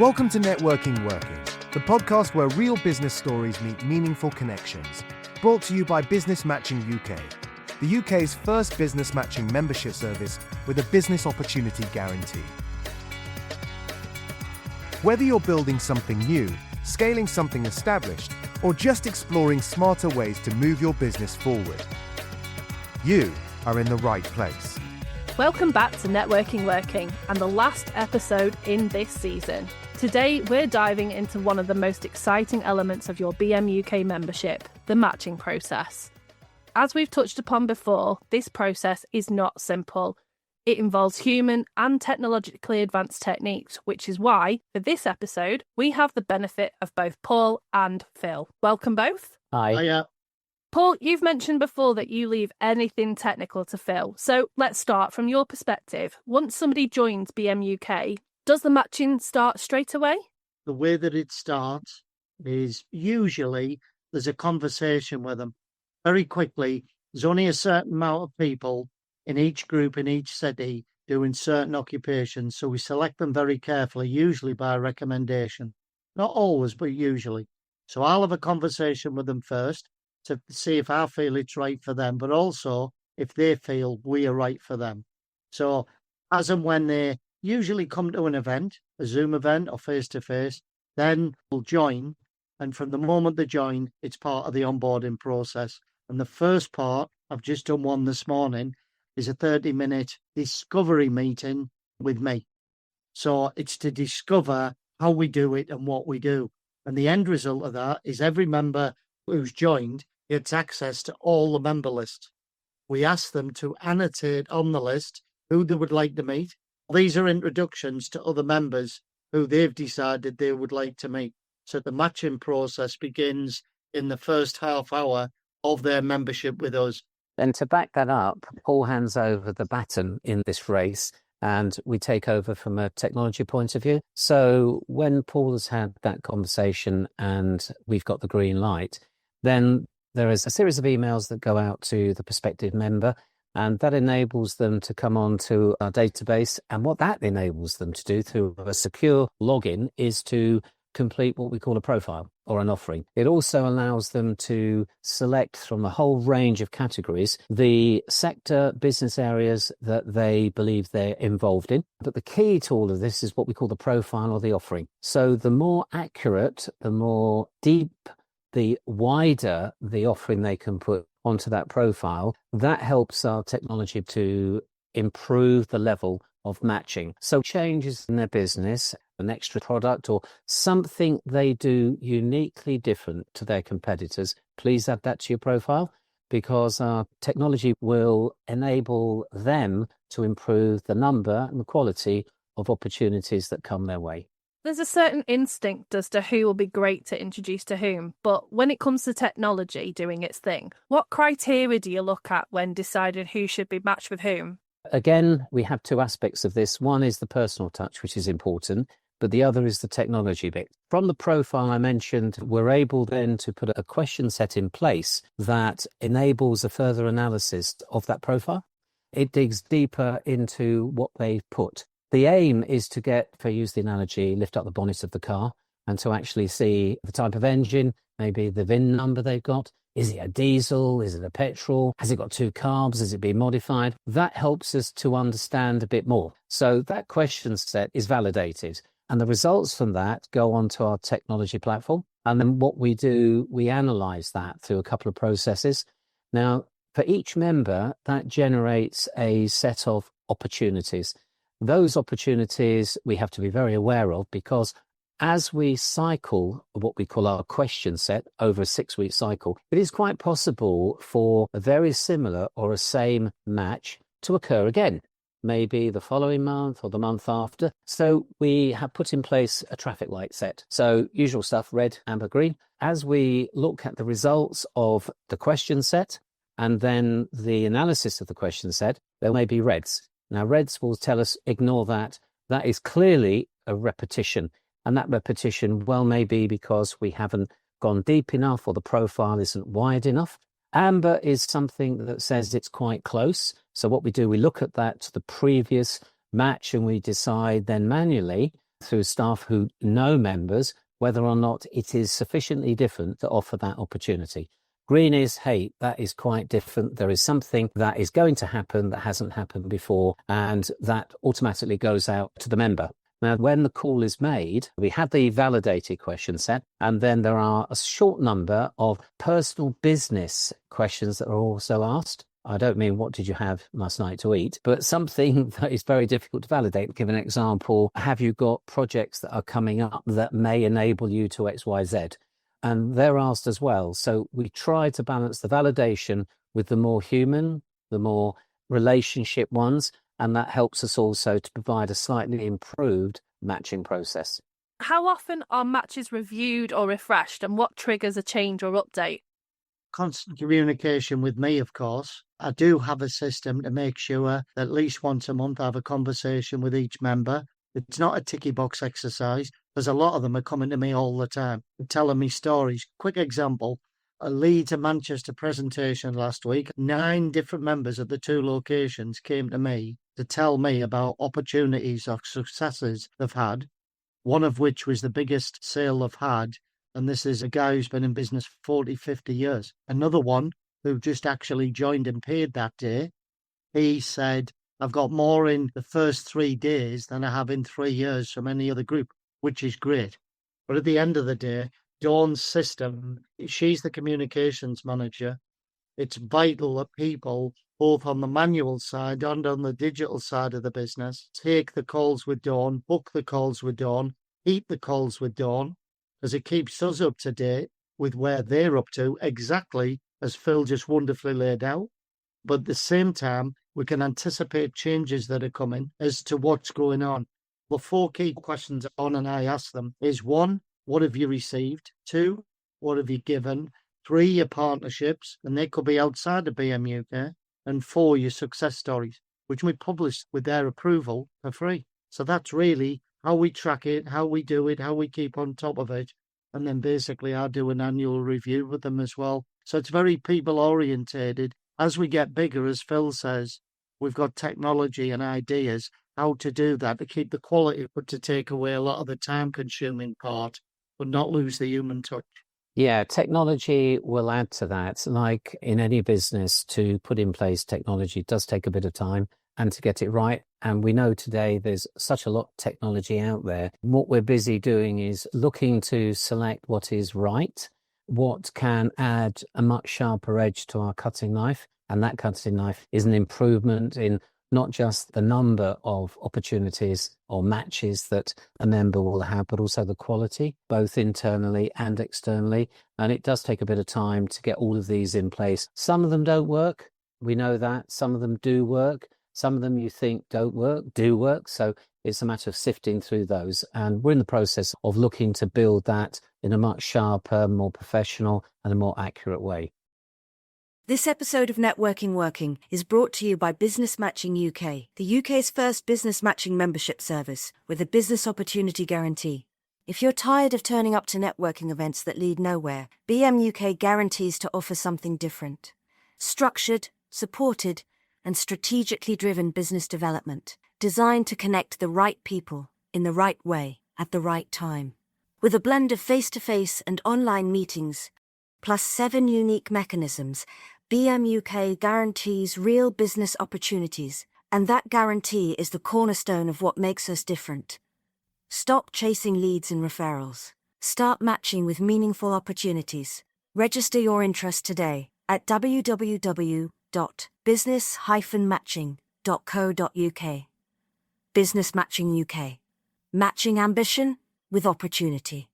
Welcome to Networking Working, the podcast where real business stories meet meaningful connections. Brought to you by Business Matching UK, the UK's first business matching membership service with a business opportunity guarantee. Whether you're building something new, scaling something established, or just exploring smarter ways to move your business forward, you are in the right place. Welcome back to Networking Working and the last episode in this season. Today, we're diving into one of the most exciting elements of your BMUK membership, the matching process. As we've touched upon before, this process is not simple. It involves human and technologically advanced techniques, which is why, for this episode, we have the benefit of both Paul and Phil. Welcome both. Hi. Hiya. Paul, you've mentioned before that you leave anything technical to Phil. So let's start from your perspective. Once somebody joins BMUK, does the matching start straight away? The way that it starts is usually there's a conversation with them. Very quickly, there's only a certain amount of people in each group, in each city, doing certain occupations. So we select them very carefully, usually by recommendation. Not always, but usually. So I'll have a conversation with them first to see if I feel it's right for them, but also if they feel we are right for them. So as and when they usually come to an event, a Zoom event or face-to-face, then we'll join. And from the moment they join, it's part of the onboarding process. And the first part, I've just done one this morning, is a 30-minute discovery meeting with me. So it's to discover how we do it and what we do. And the end result of that is every member who's joined gets access to all the member lists. We ask them to annotate on the list who they would like to meet. These are introductions to other members who they've decided they would like to meet. So the matching process begins in the first half hour of their membership with us. And to back that up, Paul hands over the baton in this race and we take over from a technology point of view. So when Paul has had that conversation and we've got the green light, then there is a series of emails that go out to the prospective member, and that enables them to come on to our database. And what that enables them to do through a secure login is to complete what we call a profile or an offering. It also allows them to select from a whole range of categories the sector, business areas that they believe they're involved in. But the key to all of this is what we call the profile or the offering. So the more accurate, the more deep, the wider the offering they can put onto that profile, that helps our technology to improve the level of matching. So changes in their business, an extra product or something they do uniquely different to their competitors, please add that to your profile, because our technology will enable them to improve the number and the quality of opportunities that come their way. There's a certain instinct as to who will be great to introduce to whom, but when it comes to technology doing its thing, what criteria do you look at when deciding who should be matched with whom? Again, we have two aspects of this. One is the personal touch, which is important, but the other is the technology bit. From the profile I mentioned, we're able then to put a question set in place that enables a further analysis of that profile. It digs deeper into what they've put. The aim is to get, if I use the analogy, lift up the bonnet of the car and to actually see the type of engine, maybe the VIN number they've got. Is it a diesel? Is it a petrol? Has it got two carbs? Has it been modified? That helps us to understand a bit more. So that question set is validated. And the results from that go onto our technology platform. And then what we do, we analyze that through a couple of processes. Now, for each member, that generates a set of opportunities. Those opportunities we have to be very aware of, because as we cycle what we call our question set over a 6-week cycle, it is quite possible for a very similar or a same match to occur again, maybe the following month or the month after. So we have put in place a traffic light set. So usual stuff, red, amber, green. As we look at the results of the question set and then the analysis of the question set, there may be reds. Now, reds will tell us, ignore that. That is clearly a repetition. And that repetition, well, may be because we haven't gone deep enough or the profile isn't wide enough. Amber is something that says it's quite close. So what we do, we look at that to the previous match and we decide then manually through staff who know members whether or not it is sufficiently different to offer that opportunity. Green is, hey, that is quite different. There is something that is going to happen that hasn't happened before, and that automatically goes out to the member. Now, when the call is made, we have the validated question set, and then there are a short number of personal business questions that are also asked. I don't mean what did you have last night to eat, but something that is very difficult to validate. Give an example. Have you got projects that are coming up that may enable you to X, Y, Z? And they're asked as well. So we try to balance the validation with the more human, the more relationship ones, and that helps us also to provide a slightly improved matching process. How often are matches reviewed or refreshed, and what triggers a change or update? Constant communication with me, of course. I do have a system to make sure that at least once a month I have a conversation with each member. It's not a ticky box exercise, because a lot of them are coming to me all the time, telling me stories. Quick example, a Leeds and Manchester presentation last week. 9 different members at the 2 locations came to me to tell me about opportunities or successes they've had, one of which was the biggest sale they've had. And this is a guy who's been in business for 40, 50 years. Another one who just actually joined and paid that day. He said, I've got more in the first 3 days than I have in 3 years from any other group, which is great. But at the end of the day, Dawn's system, she's the communications manager. It's vital that people, both on the manual side and on the digital side of the business, take the calls with Dawn, book the calls with Dawn, keep the calls with Dawn, because it keeps us up to date with where they're up to, exactly as Phil just wonderfully laid out. But at the same time, we can anticipate changes that are coming as to what's going on. The 4 key questions Dawn and I ask them is 1, what have you received? 2, what have you given? 3, your partnerships, and they could be outside of BMUK. And 4, your success stories, which we publish with their approval for free. So that's really how we track it, how we do it, how we keep on top of it. And then basically I do an annual review with them as well. So it's very people orientated. As we get bigger, as Phil says, we've got technology and ideas how to do that, to keep the quality, but to take away a lot of the time consuming part, but not lose the human touch. Yeah, technology will add to that. Like in any business, to put in place technology does take a bit of time and to get it right. And we know today there's such a lot of technology out there. What we're busy doing is looking to select what is right, what can add a much sharper edge to our cutting knife. And that cutting knife is an improvement in not just the number of opportunities or matches that a member will have, but also the quality, both internally and externally. And it does take a bit of time to get all of these in place. Some of them don't work. We know that. Some of them do work. Some of them you think don't work, do work. So it's a matter of sifting through those. And we're in the process of looking to build that in a much sharper, more professional and a more accurate way. This episode of Networking Working is brought to you by Business Matching UK, the UK's first business matching membership service with a business opportunity guarantee. If you're tired of turning up to networking events that lead nowhere, BMUK guarantees to offer something different. Structured, supported, and strategically driven business development, designed to connect the right people in the right way at the right time. With a blend of face-to-face and online meetings, plus 7 unique mechanisms, BMUK guarantees real business opportunities, and that guarantee is the cornerstone of what makes us different. Stop chasing leads and referrals. Start matching with meaningful opportunities. Register your interest today at www.business-matching.co.uk. Business Matching UK. Matching ambition with opportunity.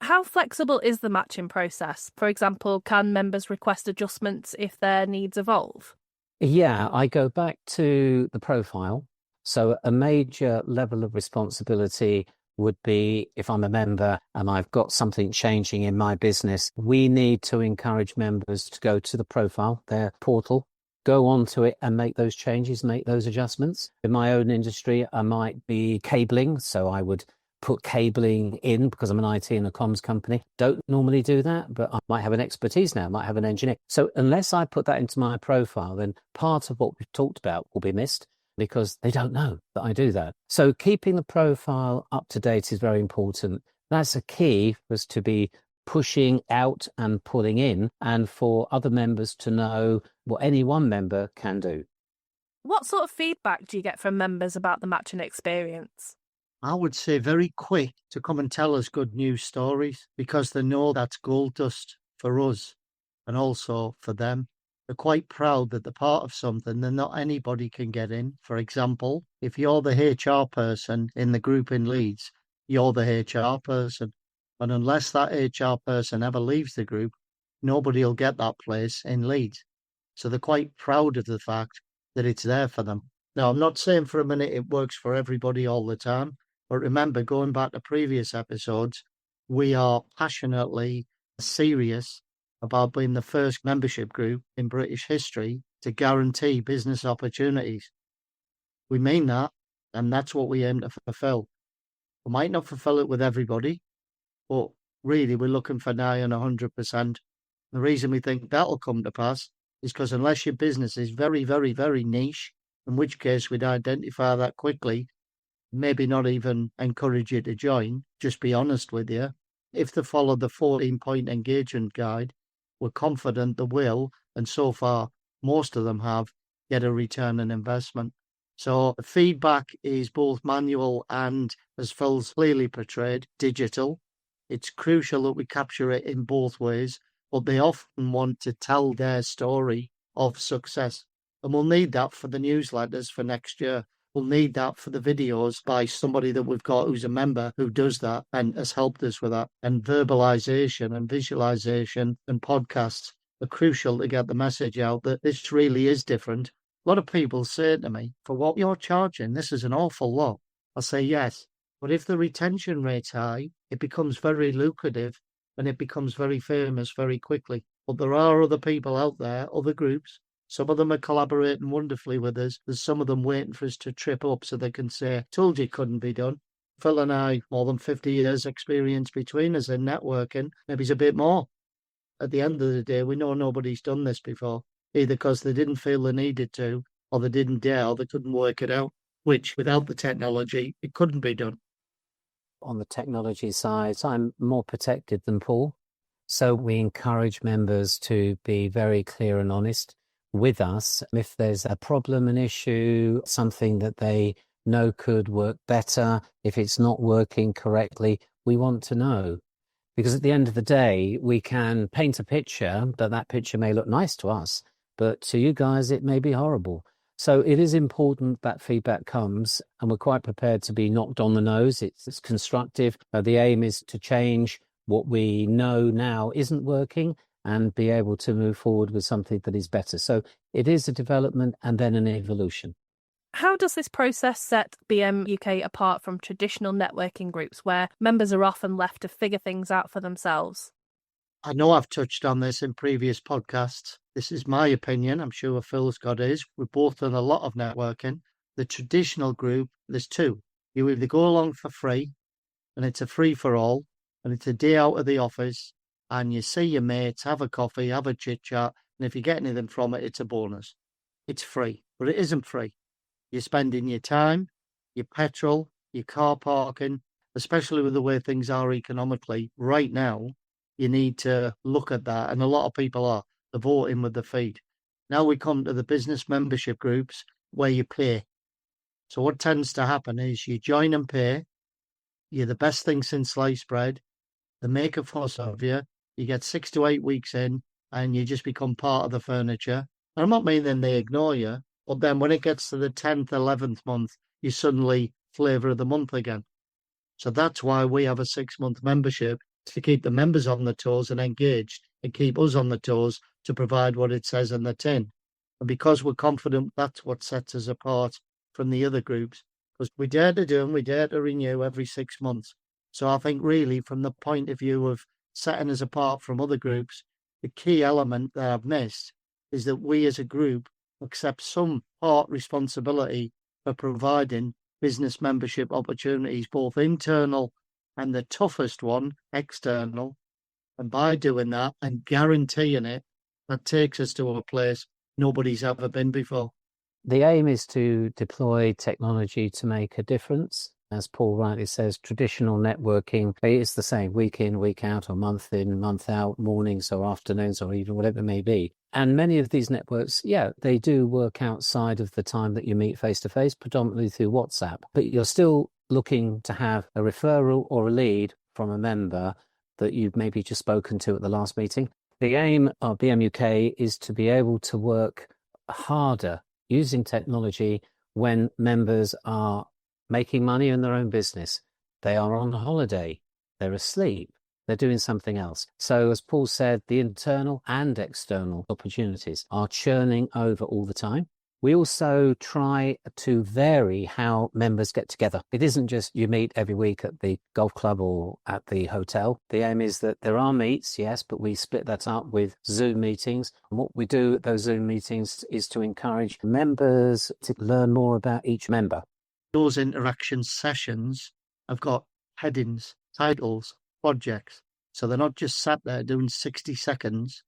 How flexible is the matching process? For example, can members request adjustments if their needs evolve? Yeah, I go back to the profile. So a major level of responsibility would be if I'm a member and I've got something changing in my business, we need to encourage members to go to the profile, their portal, go onto it and make those changes, make those adjustments. In my own industry, I might be cabling, so I would put cabling in because I'm an IT and a comms company. Don't normally do that, but I might have an expertise now, might have an engineer. So unless I put that into my profile, then part of what we've talked about will be missed. because they don't know that I do that. So keeping the profile up to date is very important. That's a key for us to be pushing out and pulling in, and for other members to know what any one member can do. What sort of feedback do you get from members about the matching experience? I would say very quick to come and tell us good news stories, because they know that's gold dust for us and also for them. They're quite proud that they're part of something that not anybody can get in. For example, if you're the HR person in the group in Leeds, you're the HR person. And unless that HR person ever leaves the group, nobody will get that place in Leeds. So they're quite proud of the fact that it's there for them. Now, I'm not saying for a minute it works for everybody all the time, but remember, going back to previous episodes, we are passionately serious about being the first membership group in British history to guarantee business opportunities. We mean that, and that's what we aim to fulfill. We might not fulfill it with everybody, but really we're looking for nigh on 100%. The reason we think that'll come to pass is because unless your business is very, very, very niche, in which case we'd identify that quickly, maybe not even encourage you to join, just be honest with you. If they follow the 14-point engagement guide, we're confident they will, and so far most of them have, get a return on investment. So the feedback is both manual and, as Phil's clearly portrayed, digital. It's crucial that we capture it in both ways, but they often want to tell their story of success. And we'll need that for the newsletters for next year. We'll need that for the videos by somebody that we've got who's a member who does that and has helped us with that. And verbalization and visualization and podcasts are crucial to get the message out that this really is different. A lot of people say to me, for what you're charging, this is an awful lot. I say yes, but if the retention rate's high, it becomes very lucrative and it becomes very famous very quickly. But there are other people out there, other groups. Some of them are collaborating wonderfully with us. There's some of them waiting for us to trip up so they can say, told you it couldn't be done. Phil and I, more than 50 years experience between us in networking, maybe it's a bit more. At the end of the day, we know nobody's done this before, either because they didn't feel they needed to, or they didn't dare, or they couldn't work it out, which without the technology, it couldn't be done. On the technology side, I'm more protected than Paul. So we encourage members to be very clear and honest with us. If there's a problem, an issue, something that they know could work better, if it's not working correctly, we want to know. Because at the end of the day, we can paint a picture, but that picture may look nice to us, but to you guys, it may be horrible. So it is important that feedback comes, and we're quite prepared to be knocked on the nose. It's constructive. The aim is to change what we know now isn't working and be able to move forward with something that is better. So it is a development and then an evolution. How does this process set BMUK apart from traditional networking groups where members are often left to figure things out for themselves? I know I've touched on this in previous podcasts. This is my opinion. I'm sure Phil's got his. We've both done a lot of networking. The traditional group, there's two. You either go along for free, and it's a free-for-all, and it's a day out of the office, and you see your mates, have a coffee, have a chit-chat, and if you get anything from it, it's a bonus. It's free, but it isn't free. You're spending your time, your petrol, your car parking, especially with the way things are economically right now. You need to look at that, and a lot of people are. They're voting with their feet. Now we come to the business membership groups where you pay. So what tends to happen is you join and pay. You're the best thing since sliced bread. They make a fuss of you. You get 6 to 8 weeks in, and you just become part of the furniture. And I'm not meaning they ignore you, but then when it gets to the 10th, 11th month, you're suddenly flavour of the month again. So that's why we have a 6-month membership, to keep the members on the toes and engaged, and keep us on the toes to provide what it says in the tin. And because we're confident, that's what sets us apart from the other groups, because we dare to do and we dare to renew every 6 months. So I think really from the point of view of setting us apart from other groups, the key element that I've missed is that we as a group accept some part responsibility for providing business membership opportunities, both internal and the toughest one, external. And by doing that and guaranteeing it, that takes us to a place nobody's ever been before. The aim is to deploy technology to make a difference. As Paul rightly says, traditional networking is the same week in, week out, or month in, month out, mornings or afternoons, or even whatever it may be. And many of these networks, they do work outside of the time that you meet face-to-face, predominantly through WhatsApp. But you're still looking to have a referral or a lead from a member that you've maybe just spoken to at the last meeting. The aim of BMUK is to be able to work harder using technology when members are making money in their own business. They are on holiday, they're asleep, they're doing something else. So as Paul said, the internal and external opportunities are churning over all the time. We also try to vary how members get together. It isn't just you meet every week at the golf club or at the hotel. The aim is that there are meets, yes, but we split that up with Zoom meetings. And what we do at those Zoom meetings is to encourage members to learn more about each member. Those interaction sessions have got headings, titles, projects. So they're not just sat there doing 60 seconds.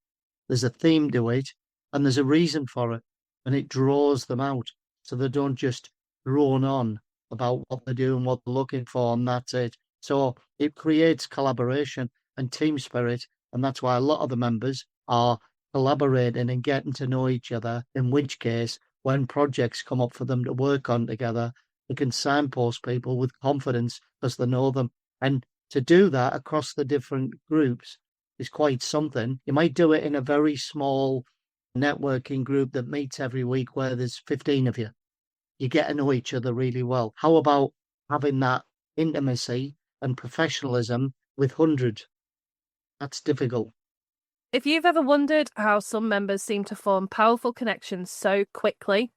There's a theme to it and there's a reason for it. And it draws them out so they don't just drone on about what they're doing, what they're looking for, and that's it. So it creates collaboration and team spirit. And that's why a lot of the members are collaborating and getting to know each other, in which case, when projects come up for them to work on together, they can signpost people with confidence because they know them. And to do that across the different groups is quite something. You might do it in a very small networking group that meets every week where there's 15 of you. You get to know each other really well. How about having that intimacy and professionalism with 100? That's difficult. If you've ever wondered how some members seem to form powerful connections so quickly,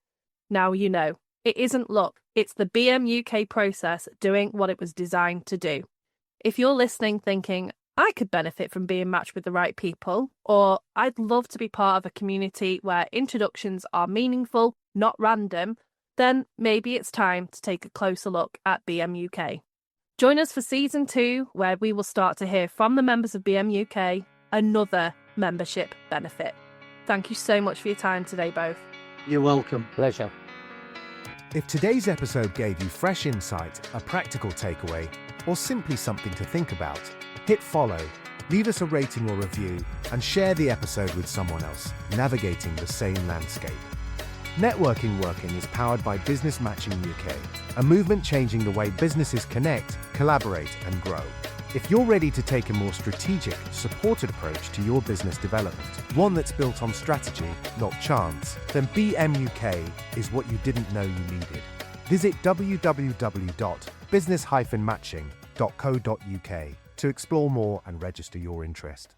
now you know. It isn't luck, it's the BMUK process doing what it was designed to do. If you're listening thinking, I could benefit from being matched with the right people, or I'd love to be part of a community where introductions are meaningful, not random, then maybe it's time to take a closer look at BMUK. Join us for Season 2, where we will start to hear from the members of BMUK, another membership benefit. Thank you so much for your time today, both. You're welcome. Pleasure. If today's episode gave you fresh insight, a practical takeaway, or simply something to think about, hit follow, leave us a rating or review, and share the episode with someone else navigating the same landscape. Networking Working is powered by Business Matching UK, a movement changing the way businesses connect, collaborate, and grow. If you're ready to take a more strategic, supported approach to your business development, one that's built on strategy, not chance, then BMUK is what you didn't know you needed. Visit www.business-matching.co.uk to explore more and register your interest.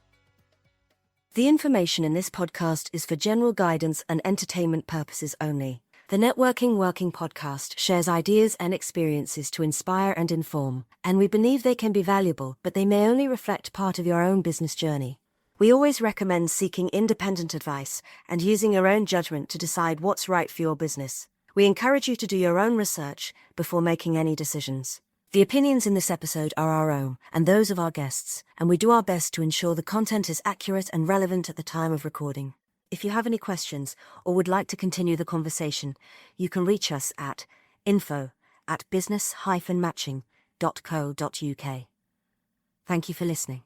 The information in this podcast is for general guidance and entertainment purposes only. The Networking Working podcast shares ideas and experiences to inspire and inform, and we believe they can be valuable, but they may only reflect part of your own business journey. We always recommend seeking independent advice and using your own judgment to decide what's right for your business. We encourage you to do your own research before making any decisions. The opinions in this episode are our own and those of our guests, and we do our best to ensure the content is accurate and relevant at the time of recording. If you have any questions or would like to continue the conversation, you can reach us at info@business-matching.co.uk. Thank you for listening.